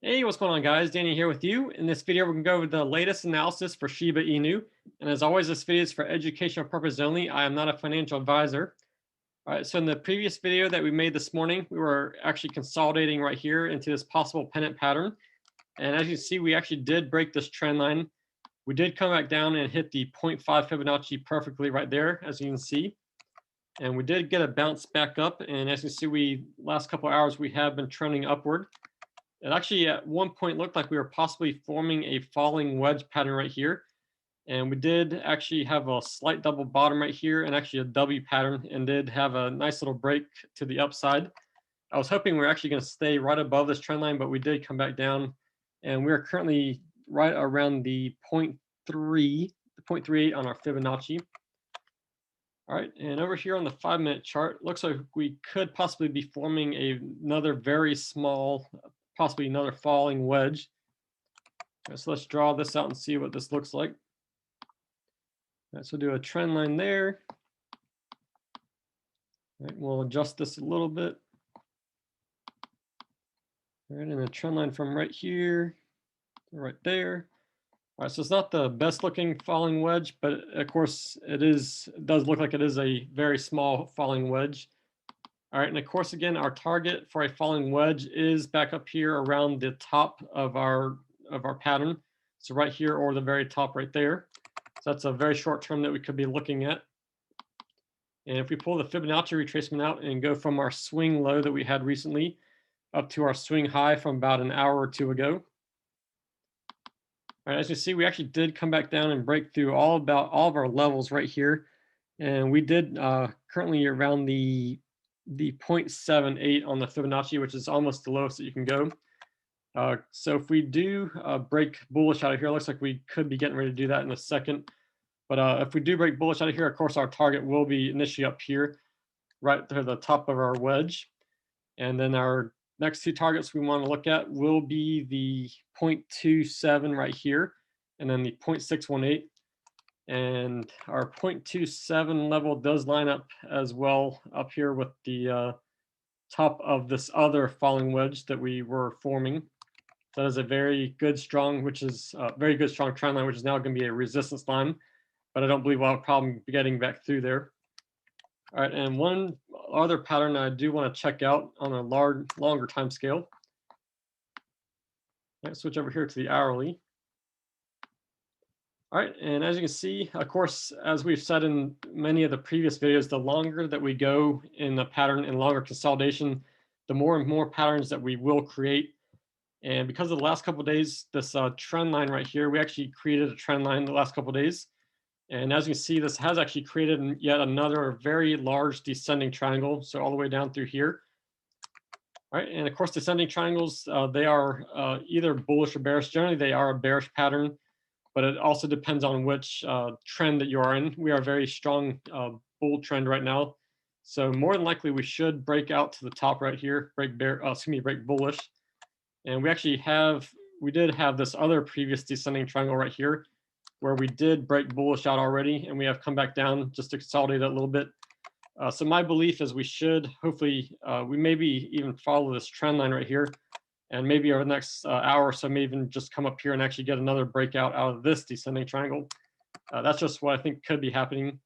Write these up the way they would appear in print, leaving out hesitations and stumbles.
Hey, what's going on, guys? Danny here with you. In this video, we're going to go over the latest analysis for Shiba Inu. And as always, this video is for educational purposes only. I am not a financial advisor. All right, so in the previous video that we made this morning, we were actually consolidating right here into this possible pennant pattern. And as you can see, we actually did break this trend line. We did come back down and hit the zero point 0.5 Fibonacci perfectly right there, as you can see. And we did get a bounce back up. And as you can see, last couple of hours, we have been trending upward. It actually at one point looked like we were possibly forming a falling wedge pattern right here. And we did actually have a slight double bottom right here and actually a W pattern and did have a nice little break to the upside. I was hoping we were actually going to stay right above this trend line, but we did come back down. And we are currently right around the 0.3, the 0.38 on our Fibonacci. All right, and over here on the 5-minute chart, looks like we could possibly be forming another very small, possibly another falling wedge. Right, so let's draw this out and see what this looks like. All right, so do a trend line there. All right, we'll adjust this a little bit. All right, and a trend line from right here to right there. All right, so it's not the best looking falling wedge, but of course it does look like it is a very small falling wedge. All right, and of course, again, our target for a falling wedge is back up here around the top of our pattern. So right here or the very top right there. So that's a very short term that we could be looking at. And if we pull the Fibonacci retracement out and go from our swing low that we had recently up to our swing high from about an hour or two ago. All right, as you see, we actually did come back down and break through all of our levels right here. And we did currently around the 0.78 on the Fibonacci, which is almost the lowest that you can go. So if we do break bullish out of here, it looks like we could be getting ready to do that in a second. But if we do break bullish out of here, of course, our target will be initially up here, right to the top of our wedge. And then our next two targets we want to look at will be the 0.27 right here, and then the 0.618. And our 0.27 level does line up as well up here with the top of this other falling wedge that we were forming. That is a very good, strong, which is a very good, strong trend line, which is now going to be a resistance line. But I don't believe we'll have a problem getting back through there. All right, and one other pattern I do want to check out on a longer time scale. Let's switch over here to the hourly. All right, and as you can see, of course, as we've said in many of the previous videos, the longer that we go in the pattern and longer consolidation, the more and more patterns that we will create. And because of the last couple of days, this trend line right here, we actually created a trend line the last couple of days. And as you can see, this has actually created yet another very large descending triangle. So all the way down through here. All right, and of course, descending triangles, they are either bullish or bearish. Generally, they are a bearish pattern, but it also depends on which trend that you are in. We are a very strong bull trend right now. So more than likely, we should break out to the top right here, break bullish. And we did have this other previous descending triangle right here, where we did break bullish out already, and we have come back down just to consolidate it a little bit. So my belief is we should hopefully, we maybe even follow this trend line right here, and maybe over the next hour or so, maybe even just come up here and actually get another breakout out of this descending triangle. That's just what I think could be happening.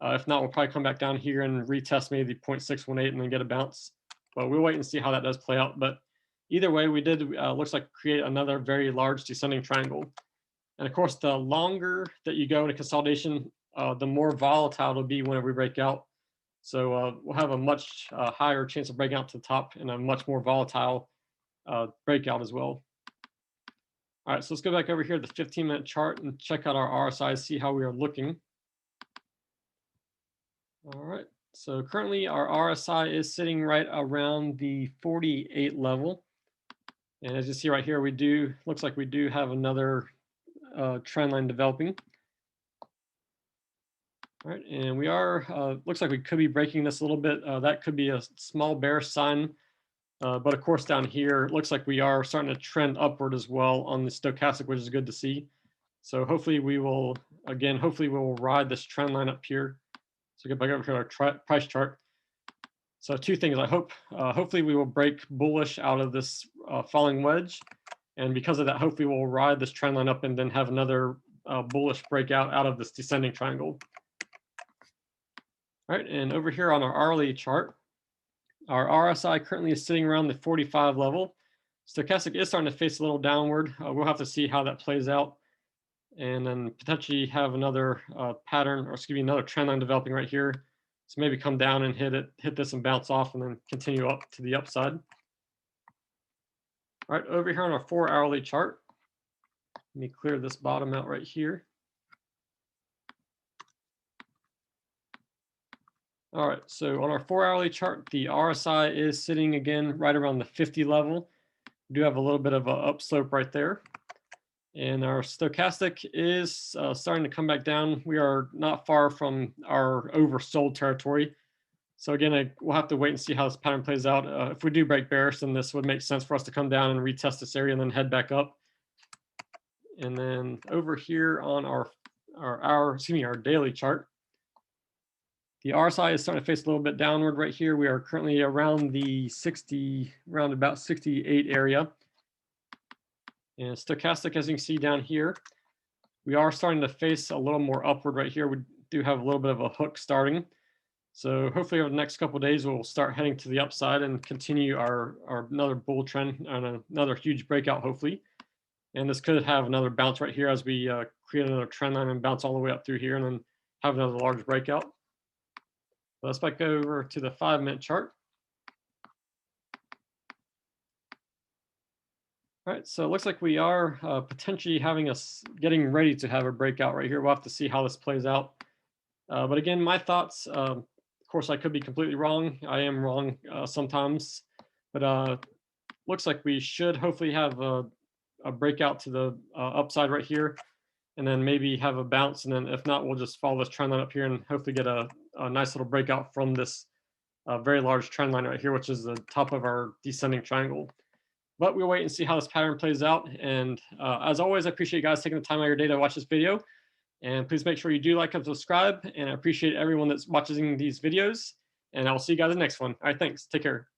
If not, we'll probably come back down here and retest maybe the 0.618 and then get a bounce. But we'll wait and see how that does play out. But either way, we did, looks like, create another very large descending triangle. And of course, the longer that you go into consolidation, the more volatile it'll be whenever we break out. So we'll have a much higher chance of breaking out to the top and a much more volatile breakout as well. All right, so let's go back over here to the 15-minute chart and check out our RSI, see how we are looking. All right, so currently our RSI is sitting right around the 48 level. And as you see right here, looks like we do have another trend line developing. All right, and we are, looks like we could be breaking this a little bit. That could be a small bearish sign. But of course, down here, it looks like we are starting to trend upward as well on the stochastic, which is good to see. So hopefully we will ride this trend line up here. So get back over here to our price chart. So two things. I hope, hopefully we will break bullish out of this falling wedge. And because of that, hopefully we'll ride this trend line up and then have another bullish breakout out of this descending triangle. All right, and over here on our hourly chart, our RSI currently is sitting around the 45 level. Stochastic is starting to face a little downward. We'll have to see how that plays out, and then potentially have another pattern, or excuse me, another trend line developing right here. So maybe come down and hit this and bounce off, and then continue up to the upside. All right, over here on our 4-hourly chart, let me clear this bottom out right here. All right, so on our 4-hourly chart, the RSI is sitting again right around the 50 level. We do have a little bit of an upslope right there. And our stochastic is starting to come back down. We are not far from our oversold territory. So again, we'll have to wait and see how this pattern plays out. If we do break bearish, then this would make sense for us to come down and retest this area and then head back up. And then over here on our daily chart, the RSI is starting to face a little bit downward right here. We are currently around the around about 68 area. And stochastic, as you can see down here, we are starting to face a little more upward right here. We do have a little bit of a hook starting. So hopefully over the next couple of days, we'll start heading to the upside and continue our another bull trend and another huge breakout, hopefully. And this could have another bounce right here as we create another trend line and bounce all the way up through here and then have another large breakout. Let's back over to the 5-minute chart. All right, so it looks like we are potentially getting ready to have a breakout right here. We'll have to see how this plays out. But again, my thoughts, of course, I could be completely wrong. I am wrong sometimes, but looks like we should hopefully have a breakout to the upside right here, and then maybe have a bounce. And then if not, we'll just follow this trend line up here and hopefully get a nice little breakout from this very large trend line right here, which is the top of our descending triangle. But we'll wait and see how this pattern plays out. And as always, I appreciate you guys taking the time out of your day to watch this video. And please make sure you do like and subscribe. And I appreciate everyone that's watching these videos. And I'll see you guys in the next one. All right, thanks. Take care.